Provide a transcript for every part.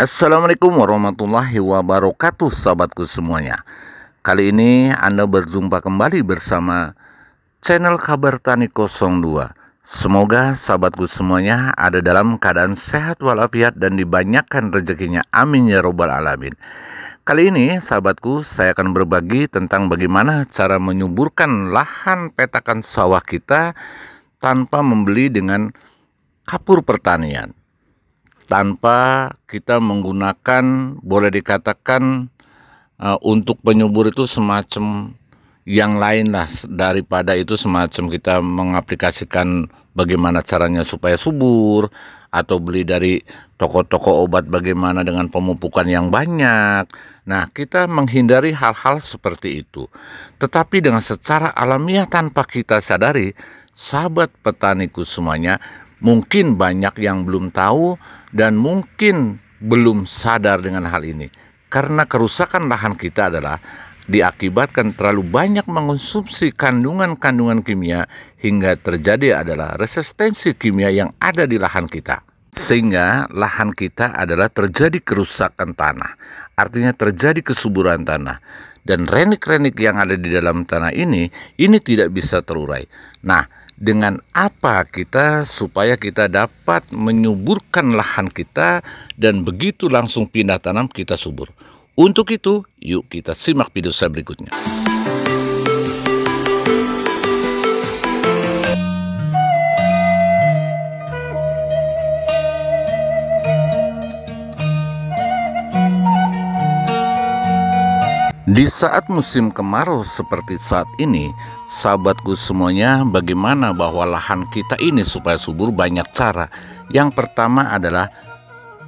Assalamualaikum warahmatullahi wabarakatuh, sahabatku semuanya. Kali ini Anda berjumpa kembali bersama channel Kabar Tani 02. Semoga sahabatku semuanya ada dalam keadaan sehat walafiat dan dibanyakan rezekinya. Amin ya robbal alamin. Kali ini sahabatku, saya akan berbagi tentang bagaimana cara menyuburkan lahan petakan sawah kita tanpa membeli dengan kapur pertanian, tanpa kita menggunakan, boleh dikatakan untuk penyubur itu semacam yang lain lah, daripada itu semacam kita mengaplikasikan bagaimana caranya supaya subur, atau beli dari toko-toko obat bagaimana dengan pemupukan yang banyak. Nah, kita menghindari hal-hal seperti itu. Tetapi dengan secara alamiah tanpa kita sadari, sahabat petaniku semuanya, mungkin banyak yang belum tahu dan mungkin belum sadar dengan hal ini. Karena kerusakan lahan kita adalah diakibatkan terlalu banyak mengonsumsi kandungan-kandungan kimia hingga terjadi adalah resistensi kimia yang ada di lahan kita. Sehingga lahan kita adalah terjadi kerusakan tanah. Artinya terjadi kesuburan tanah. Dan renik-renik yang ada di dalam tanah ini tidak bisa terurai. Nah, dengan apa kita supaya kita dapat menyuburkan lahan kita dan begitu langsung pindah tanam kita subur? Untuk itu, yuk kita simak video saya berikutnya. Di saat musim kemarau seperti saat ini, sahabatku semuanya, bagaimana bahwa lahan kita ini supaya subur banyak cara. Yang pertama adalah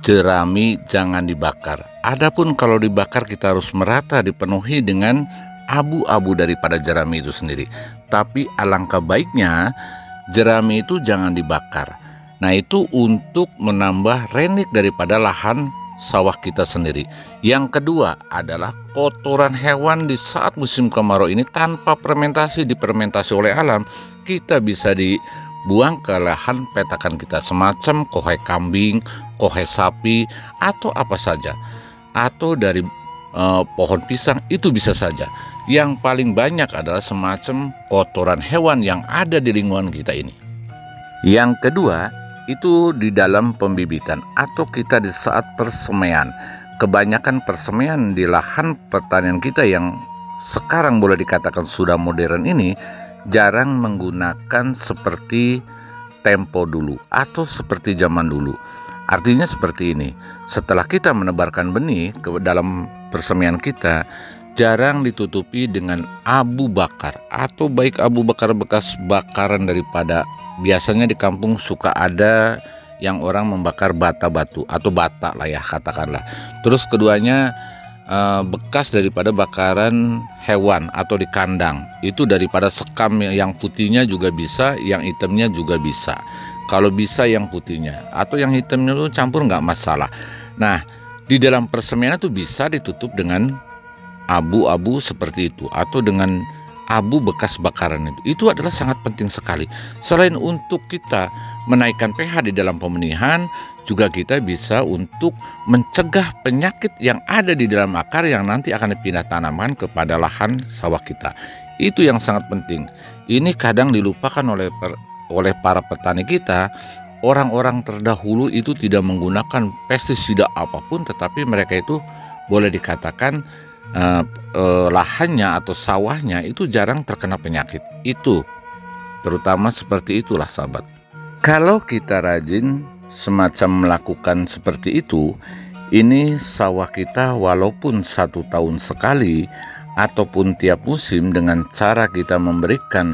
jerami jangan dibakar. Adapun kalau dibakar kita harus merata dipenuhi dengan abu-abu daripada jerami itu sendiri. Tapi alangkah baiknya jerami itu jangan dibakar. Nah, itu untuk menambah renik daripada lahan sawah kita sendiri. Yang kedua adalah kotoran hewan di saat musim kemarau ini tanpa fermentasi, difermentasi oleh alam, kita bisa dibuang ke lahan petakan kita, semacam kohai kambing, kohai sapi, atau apa saja, atau dari pohon pisang, itu bisa saja. Yang paling banyak adalah semacam kotoran hewan yang ada di lingkungan kita ini. Yang kedua itu di dalam pembibitan atau kita di saat persemaian. Kebanyakan persemaian di lahan pertanian kita yang sekarang boleh dikatakan sudah modern ini jarang menggunakan seperti tempo dulu atau seperti zaman dulu. Artinya seperti ini, setelah kita menebarkan benih ke dalam persemaian kita, jarang ditutupi dengan abu bakar atau baik abu bakar bekas bakaran daripada biasanya di kampung suka ada yang orang membakar bata batu atau bata lah ya katakanlah. Terus keduanya bekas daripada bakaran hewan atau di kandang, itu daripada sekam yang putihnya juga bisa, yang hitamnya juga bisa. Kalau bisa yang putihnya atau yang hitamnya itu campur nggak masalah. Nah, di dalam persemaian itu bisa ditutup dengan abu-abu seperti itu atau dengan abu bekas bakaran itu adalah sangat penting sekali. Selain untuk kita menaikkan pH di dalam pembenihan, juga kita bisa untuk mencegah penyakit yang ada di dalam akar yang nanti akan dipindah tanamkan kepada lahan sawah kita. Itu yang sangat penting. Ini kadang dilupakan oleh para petani kita. Orang-orang terdahulu itu tidak menggunakan pestisida apapun, tetapi mereka itu boleh dikatakan lahannya atau sawahnya itu jarang terkena penyakit. Itu terutama seperti itulah sahabat. Kalau kita rajin semacam melakukan seperti itu, ini sawah kita walaupun 1 tahun sekali ataupun tiap musim, dengan cara kita memberikan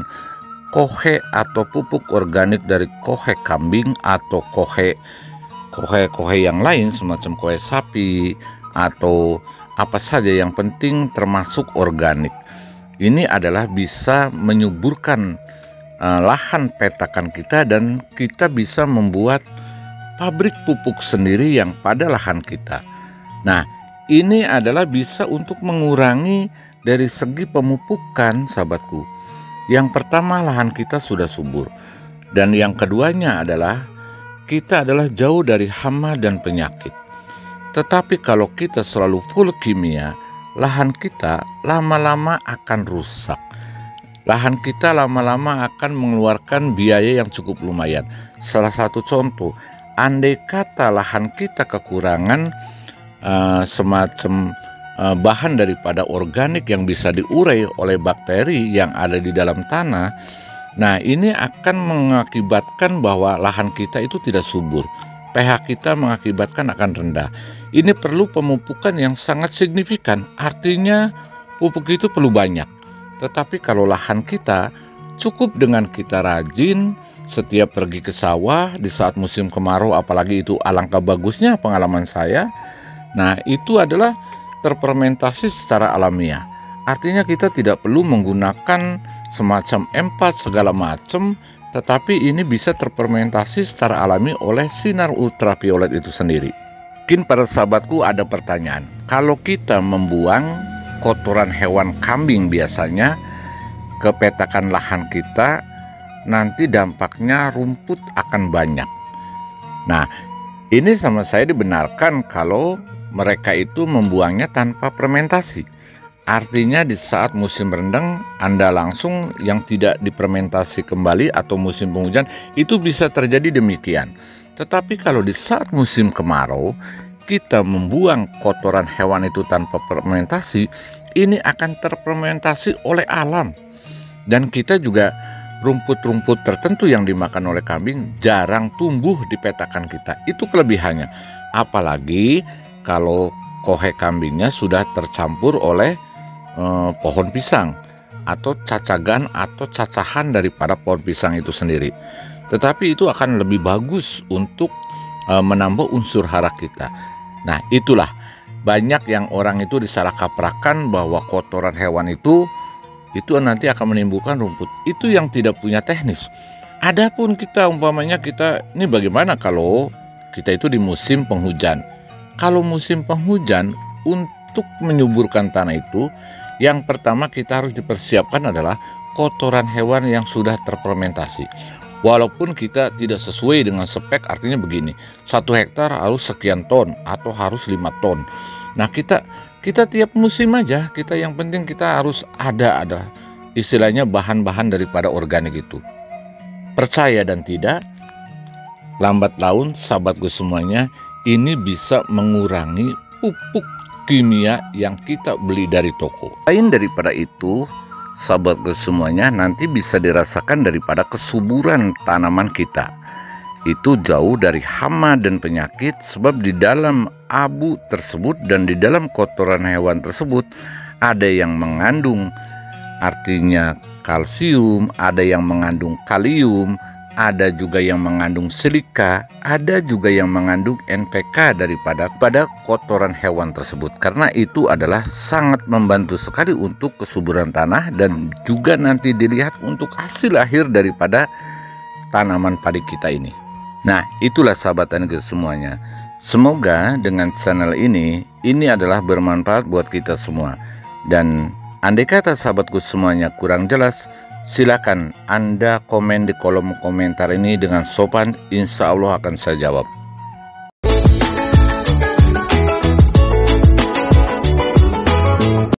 kohe atau pupuk organik dari kohe kambing atau kohe yang lain semacam kohe sapi atau apa saja, yang penting termasuk organik. Ini adalah bisa menyuburkan lahan petakan kita dan kita bisa membuat pabrik pupuk sendiri yang pada lahan kita. Nah, ini adalah bisa untuk mengurangi dari segi pemupukan, sahabatku. Yang pertama, lahan kita sudah subur. Dan yang keduanya adalah kita adalah jauh dari hama dan penyakit. Tetapi kalau kita selalu full kimia, lahan kita lama-lama akan rusak. Lahan kita lama-lama akan mengeluarkan biaya yang cukup lumayan. Salah satu contoh, andai kata lahan kita kekurangan semacam bahan daripada organik yang bisa diurai oleh bakteri yang ada di dalam tanah, nah ini akan mengakibatkan bahwa lahan kita itu tidak subur. pH kita mengakibatkan akan rendah. Ini perlu pemupukan yang sangat signifikan, artinya pupuk itu perlu banyak. Tetapi kalau lahan kita cukup dengan kita rajin setiap pergi ke sawah di saat musim kemarau, apalagi itu alangkah bagusnya pengalaman saya. Nah, itu adalah terfermentasi secara alamiah. Artinya kita tidak perlu menggunakan semacam empat segala macam, tetapi ini bisa terfermentasi secara alami oleh sinar ultraviolet itu sendiri. Mungkin para sahabatku ada pertanyaan, kalau kita membuang kotoran hewan kambing biasanya ke petakan lahan kita, nanti dampaknya rumput akan banyak. Nah, ini sama saya dibenarkan kalau mereka itu membuangnya tanpa fermentasi. Artinya di saat musim rendang Anda langsung yang tidak difermentasi kembali atau musim penghujan, itu bisa terjadi demikian. Tetapi kalau di saat musim kemarau kita membuang kotoran hewan itu tanpa fermentasi, ini akan terfermentasi oleh alam. Dan kita juga rumput-rumput tertentu yang dimakan oleh kambing jarang tumbuh di petakan kita. Itu kelebihannya. Apalagi kalau kohe kambingnya sudah tercampur oleh pohon pisang atau cacagan atau cacahan daripada pohon pisang itu sendiri. Tetapi itu akan lebih bagus untuk menambah unsur hara kita. Nah, itulah banyak yang orang itu disalah kaprahkan bahwa kotoran hewan itu nanti akan menimbulkan rumput. Itu yang tidak punya teknis. Adapun kita umpamanya ini bagaimana kalau kita itu di musim penghujan. Kalau musim penghujan, untuk menyuburkan tanah itu, yang pertama kita harus dipersiapkan adalah kotoran hewan yang sudah terfermentasi. Walaupun kita tidak sesuai dengan spek, artinya begini, 1 hektar harus sekian ton atau harus 5 ton. Nah, kita tiap musim aja, yang penting kita harus ada istilahnya bahan-bahan daripada organik itu. Percaya dan tidak, lambat laun sahabatku semuanya, ini bisa mengurangi pupuk kimia yang kita beli dari toko. Lain daripada itu, sahabatku semuanya, nanti bisa dirasakan daripada kesuburan tanaman kita. Itu jauh dari hama dan penyakit, sebab di dalam abu tersebut dan di dalam kotoran hewan tersebut ada yang mengandung artinya kalsium, ada yang mengandung kalium, ada juga yang mengandung silika, ada juga yang mengandung NPK pada kotoran hewan tersebut. Karena itu adalah sangat membantu sekali untuk kesuburan tanah dan juga nanti dilihat untuk hasil akhir daripada tanaman padi kita ini. Nah, itulah sahabat tani kita semuanya. Semoga dengan channel ini adalah bermanfaat buat kita semua. Dan andai kata sahabatku semuanya kurang jelas, silakan Anda komen di kolom komentar ini dengan sopan, insya Allah akan saya jawab.